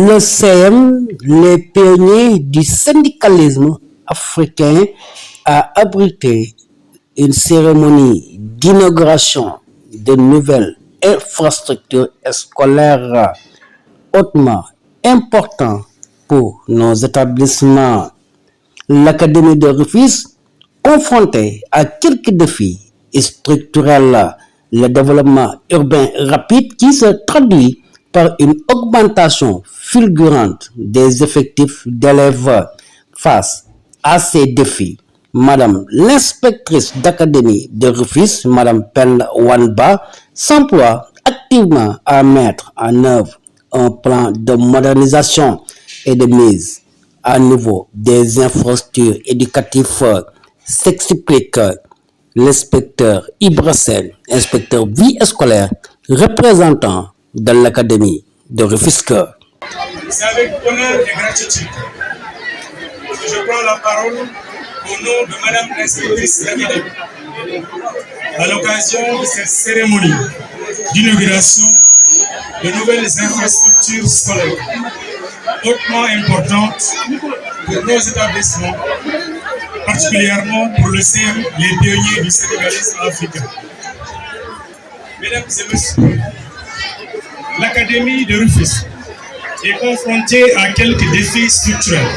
Le CM, les pionniers du syndicalisme africain, a abrité une cérémonie d'inauguration de nouvelles infrastructures scolaires hautement importantes pour nos établissements. L'Académie de Rufisque, confrontée à quelques défis structurels, le développement urbain rapide qui se traduit par une augmentation fulgurante des effectifs d'élèves. Face à ces défis, Madame l'inspectrice d'académie de Rufisque, Madame Penda Wanba, s'emploie activement à mettre en œuvre un plan de modernisation et de mise à niveau des infrastructures éducatives. S'explique l'inspecteur Ibrahim, inspecteur vie scolaire, représentant de l'Académie de Rufisque. C'est avec honneur et gratitude que je prends la parole au nom de Madame l'inspectrice d'académie à l'occasion de cette cérémonie d'inauguration de nouvelles infrastructures scolaires hautement importantes pour nos établissements, particulièrement pour le CM, les pionniers du syndicalisme africain. Mesdames et messieurs, l'Académie de Rufisque est confrontée à quelques défis structurels.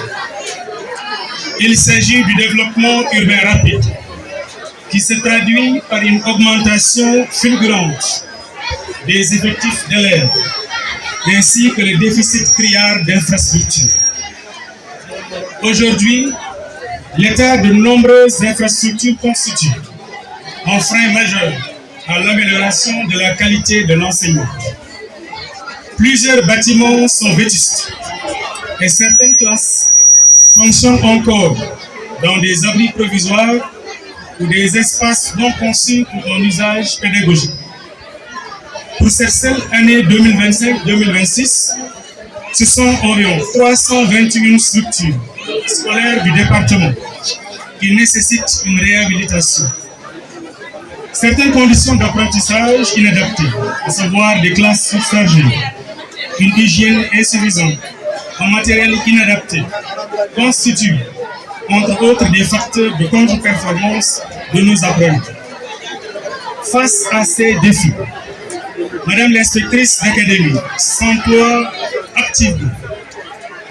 Il s'agit du développement urbain rapide qui se traduit par une augmentation fulgurante des effectifs d'élèves ainsi que le déficit criard d'infrastructures. Aujourd'hui, l'état de nombreuses infrastructures constitue un frein majeur à l'amélioration de la qualité de l'enseignement. Plusieurs bâtiments sont vétustes et certaines classes fonctionnent encore dans des abris provisoires ou des espaces non conçus pour un usage pédagogique. Pour cette seule année 2025-2026, ce sont environ 321 structures scolaires du département qui nécessitent une réhabilitation. Certaines conditions d'apprentissage inadaptées, à savoir des classes surchargées, une hygiène insuffisante, un matériel inadapté, constituent, entre autres, des facteurs de contre-performance de nos apprenants. Face à ces défis, Madame l'inspectrice d'académie s'emploie activement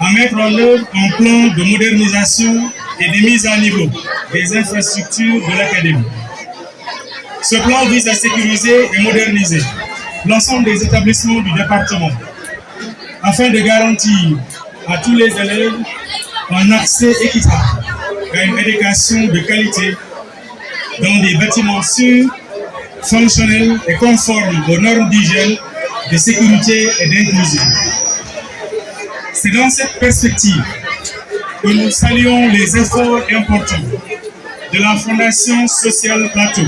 à mettre en œuvre un plan de modernisation et de mise à niveau des infrastructures de l'académie. Ce plan vise à sécuriser et moderniser l'ensemble des établissements du département afin de garantir à tous les élèves un accès équitable à une éducation de qualité dans des bâtiments sûrs, fonctionnels et conformes aux normes d'hygiène, de sécurité et d'inclusion. C'est dans cette perspective que nous saluons les efforts importants de la Fondation Sociale Plateau,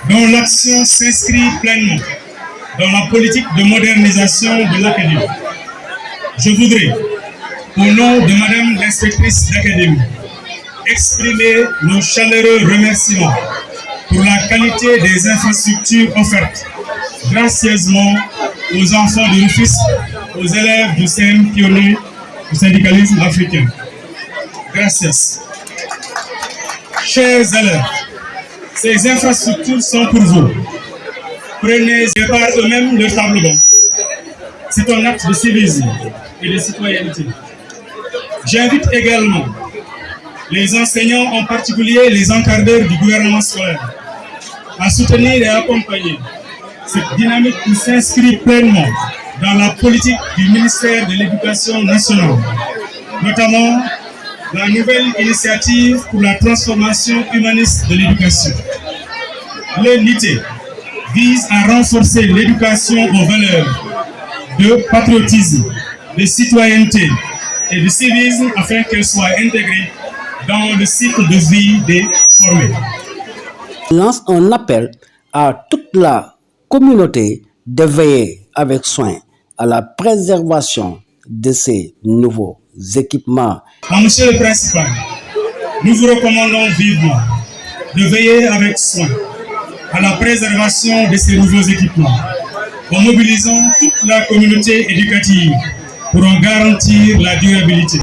dont l'action s'inscrit pleinement dans la politique de modernisation de l'académie. Je voudrais, au nom de Madame l'inspectrice d'académie, exprimer nos chaleureux remerciements pour la qualité des infrastructures offertes gracieusement aux enfants de Rufisque, aux élèves du CM pionnier du syndicalisme africain. Gracias. Chers élèves, ces infrastructures sont pour vous. Prenez par eux-mêmes le tableau blanc. C'est un acte de civisme et de citoyenneté. J'invite également les enseignants, en particulier les encadreurs du gouvernement scolaire, à soutenir et accompagner cette dynamique qui s'inscrit pleinement dans la politique du ministère de l'Éducation nationale, notamment la nouvelle initiative pour la transformation humaniste de l'éducation. L'unité vise à renforcer l'éducation aux valeurs de patriotisme, de citoyenneté et de civisme afin qu'elle soit intégrée dans le cycle de vie des formés. Lance un appel à toute la communauté de veiller avec soin à la préservation de ces nouveaux équipements. Monsieur le Principal, nous vous recommandons vivement de veiller avec soin à la préservation de ces nouveaux équipements en mobilisant toute la communauté éducative pour en garantir la durabilité.